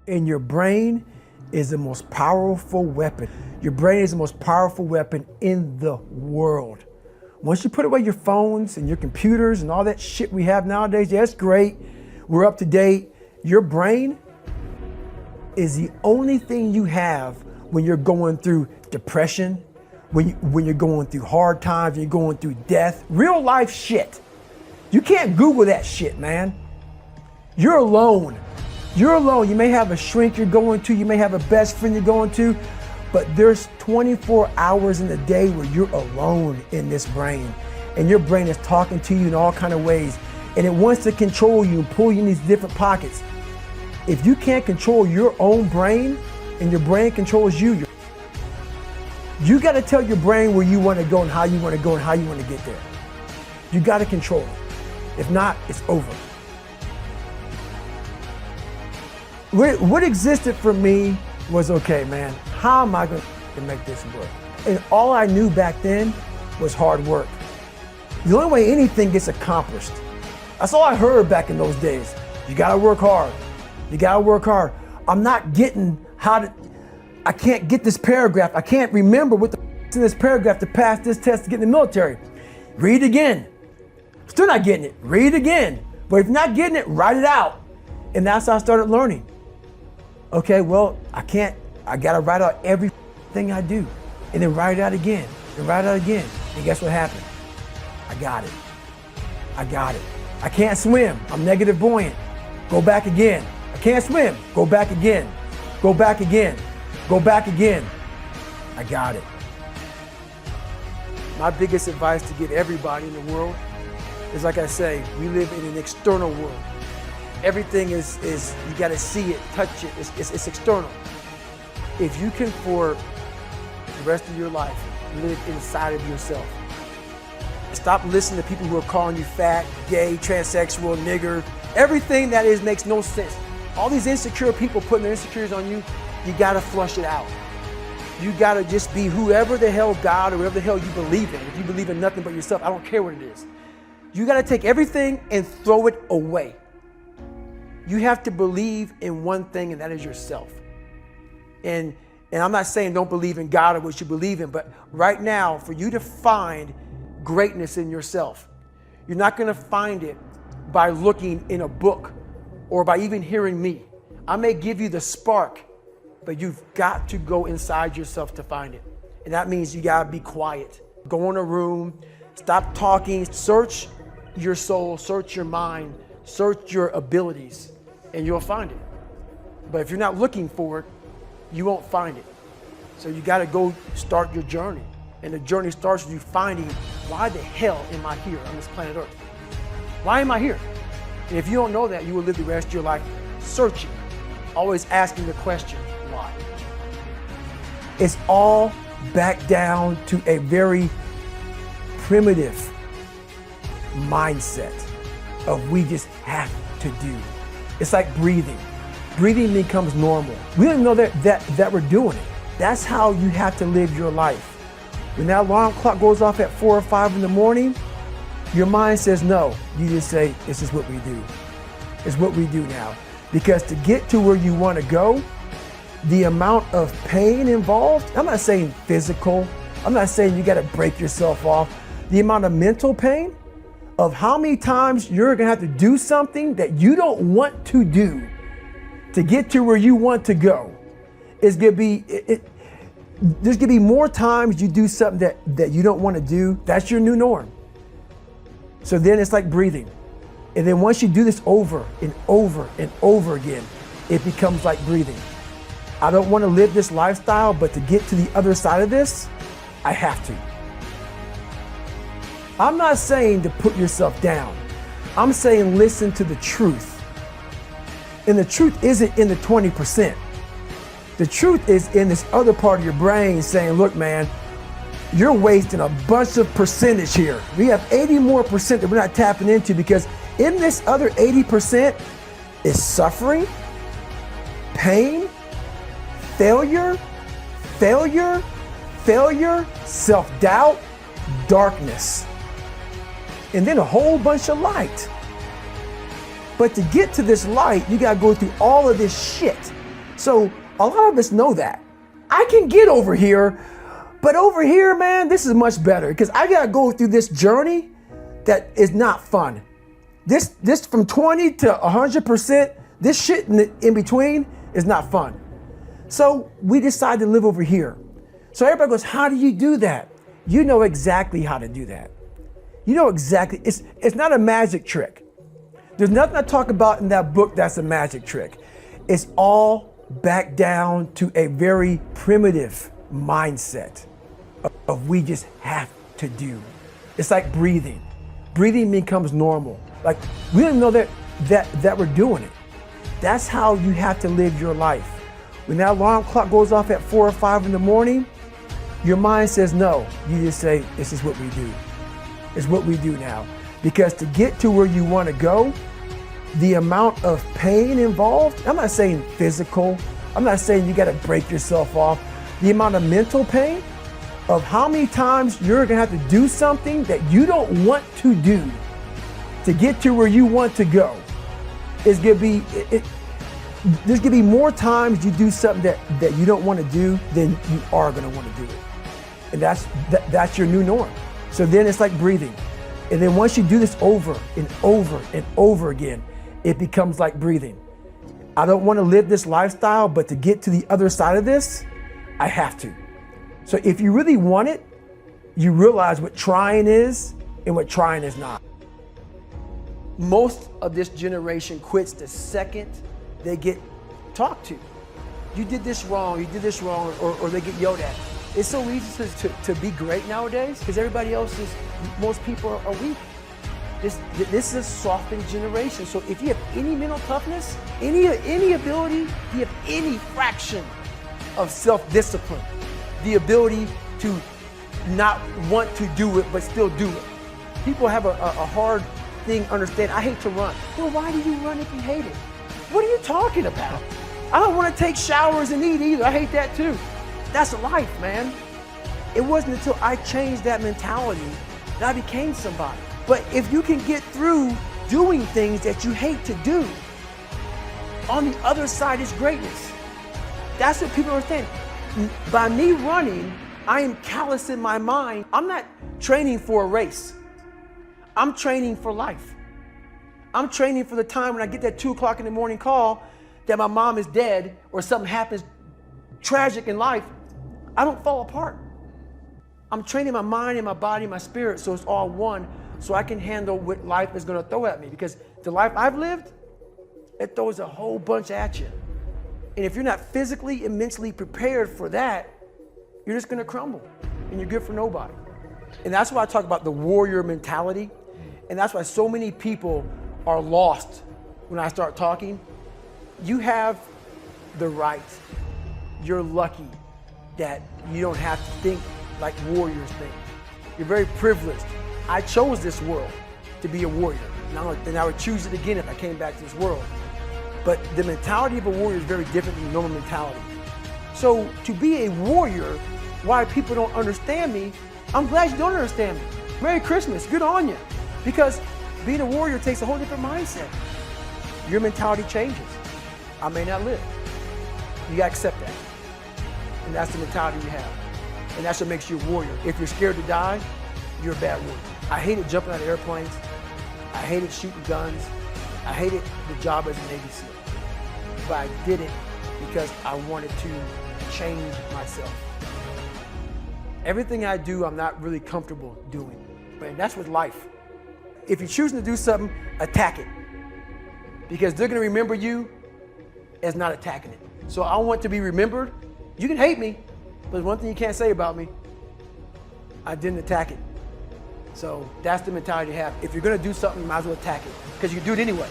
And your brain is the most powerful weapon. Your brain is the most powerful weapon in the world. Once you put away your phones and your computers and all that shit we have nowadays, yeah, it's great. We're up to date. Your brain is the only thing you have when you're going through depression, when you're going through hard times, when you're going through death, real life shit. You can't Google that shit, man. You're alone. You're alone. You may have a shrink you're going to, you may have a best friend you're going to, but there's 24 hours in the day where you're alone in this brain. And your brain is talking to you in all kinds of ways. And it wants to control you and pull you in these different pockets. If you can't control your own brain and your brain controls you, you got to tell your brain where you want to go and how you want to go and how you want to get there. You got to control it. If not, it's over. What existed for me was, okay, man, how am I going to make this work? And all I knew back then was hard work. The only way anything gets accomplished. That's all I heard back in those days. You got to work hard. You got to work hard. I'm not getting I can't get this paragraph. I can't remember what the in this paragraph to pass this test to get in the military. Read again. Still not getting it. Read again. But if you're not getting it, write it out. And that's how I started learning. Okay, well, I got to write out everything I do. And then write it out again. And write it out again. And guess what happened? I got it. I can't swim. I'm negative buoyant. Go back again. I can't swim. Go back again. Go back again. Go back again. I got it. My biggest advice to give everybody in the world is, like I say, we live in an external world. Everything is you got to see it, touch it. It's external. If you can, for the rest of your life, live inside of yourself. Stop listening to people who are calling you fat, gay, transsexual, nigger. Everything that is makes no sense. All these insecure people putting their insecurities on you, you got to flush it out. You got to just be whoever the hell God or whatever the hell you believe in. If you believe in nothing but yourself, I don't care what it is. You got to take everything and throw it away. You have to believe in one thing, and that is yourself. And I'm not saying don't believe in God or what you believe in, but right now, for you to find greatness in yourself, you're not going to find it by looking in a book or by even hearing me. I may give you the spark, but you've got to go inside yourself to find it. And that means you got to be quiet. Go in a room, stop talking, search your soul, search your mind, search your abilities, and you'll find it. But if you're not looking for it, you won't find it. So you got to go start your journey. And the journey starts with you finding, why the hell am I here on this planet Earth? Why am I here? And if you don't know that, you will live the rest of your life searching, always asking the question, why? It's all back down to a very primitive mindset of we just have to do. It's like breathing. Breathing becomes normal. We don't even know that we're doing it. That's how you have to live your life. When that alarm clock goes off at 4 or 5 in the morning, your mind says no. You just say, this is what we do. It's what we do now. Because to get to where you want to go, the amount of pain involved, I'm not saying physical, I'm not saying you got to break yourself off. The amount of mental pain of how many times you're going to have to do something that you don't want to do to get to where you want to go is going to be, there's going to be more times you do something that you don't want to do. That's your new norm. So then it's like breathing. And then once you do this over and over and over again, it becomes like breathing. I don't want to live this lifestyle, but to get to the other side of this, I have to. I'm not saying to put yourself down. I'm saying listen to the truth. And the truth isn't in the 20%. The truth is in this other part of your brain saying, look, man, you're wasting a bunch of percentage here. We have 80 more percent that we're not tapping into, because in this other 80% is suffering, pain, failure, self-doubt, darkness, and then a whole bunch of light. But to get to this light, you gotta go through all of this shit. So a lot of us know that. I can get over here, but over here, man, this is much better because I gotta go through this journey that is not fun. This from 20 to 100%, this shit in between is not fun. So we decide to live over here. So everybody goes, how do you do that? You know exactly how to do that. You know exactly, it's not a magic trick. There's nothing I talk about in that book that's a magic trick. It's all back down to a very primitive mindset of we just have to do. It's like breathing. Breathing becomes normal. Like we don't even know that we're doing it. That's how you have to live your life. When that alarm clock goes off at 4 or 5 in the morning, your mind says no. You just say, this is what we do. It's what we do now. Because to get to where you want to go, the amount of pain involved, I'm not saying physical, I'm not saying you got to break yourself off. The amount of mental pain of how many times you're going to have to do something that you don't want to do to get to where you want to go is going to be, there's going to be more times you do something that you don't want to do than you are going to want to do it. And that's your new norm. So then it's like breathing. And then once you do this over and over and over again, it becomes like breathing. I don't want to live this lifestyle, but to get to the other side of this, I have to. So if you really want it, you realize what trying is and what trying is not. Most of this generation quits the second they get talked to. You did this wrong, or they get yelled at. It's so easy to be great nowadays because everybody else most people are weak. This is a softened generation. So if you have any mental toughness, any ability, if you have any fraction of self-discipline, the ability to not want to do it but still do it. People have a hard thing understanding. I hate to run. Well, why do you run if you hate it? What are you talking about? I don't want to take showers and eat either. I hate that too. That's life, man. It wasn't until I changed that mentality that I became somebody. But if you can get through doing things that you hate to do, on the other side is greatness. That's what people understand. By me running, I am callous in my mind. I'm not training for a race. I'm training for life. I'm training for the time when I get that 2 o'clock in the morning call that my mom is dead or something happens tragic in life. I don't fall apart. I'm training my mind and my body and my spirit so it's all one, so I can handle what life is going to throw at me. Because the life I've lived, it throws a whole bunch at you. And if you're not physically and mentally prepared for that, you're just going to crumble and you're good for nobody. And that's why I talk about the warrior mentality. And that's why so many people are lost when I start talking. You have the right. You're lucky that you don't have to think like warriors think. You're very privileged. I chose this world to be a warrior. And I would choose it again if I came back to this world. But the mentality of a warrior is very different than normal mentality. So to be a warrior, why people don't understand me, I'm glad you don't understand me. Merry Christmas, good on you. Because being a warrior takes a whole different mindset. Your mentality changes. I may not live. You gotta accept that. And that's the mentality you have. And that's what makes you a warrior. If you're scared to die, you're a bad warrior. I hated jumping out of airplanes. I hated shooting guns. I hated the job as a Navy SEAL. But I did it because I wanted to change myself. Everything I do, I'm not really comfortable doing. But that's with life. If you're choosing to do something, attack it. Because they're gonna remember you as not attacking it. So I want to be remembered. You can hate me, but there's one thing you can't say about me. I didn't attack it. So that's the mentality you have. If you're gonna do something, you might as well attack it, because you can do it anyway.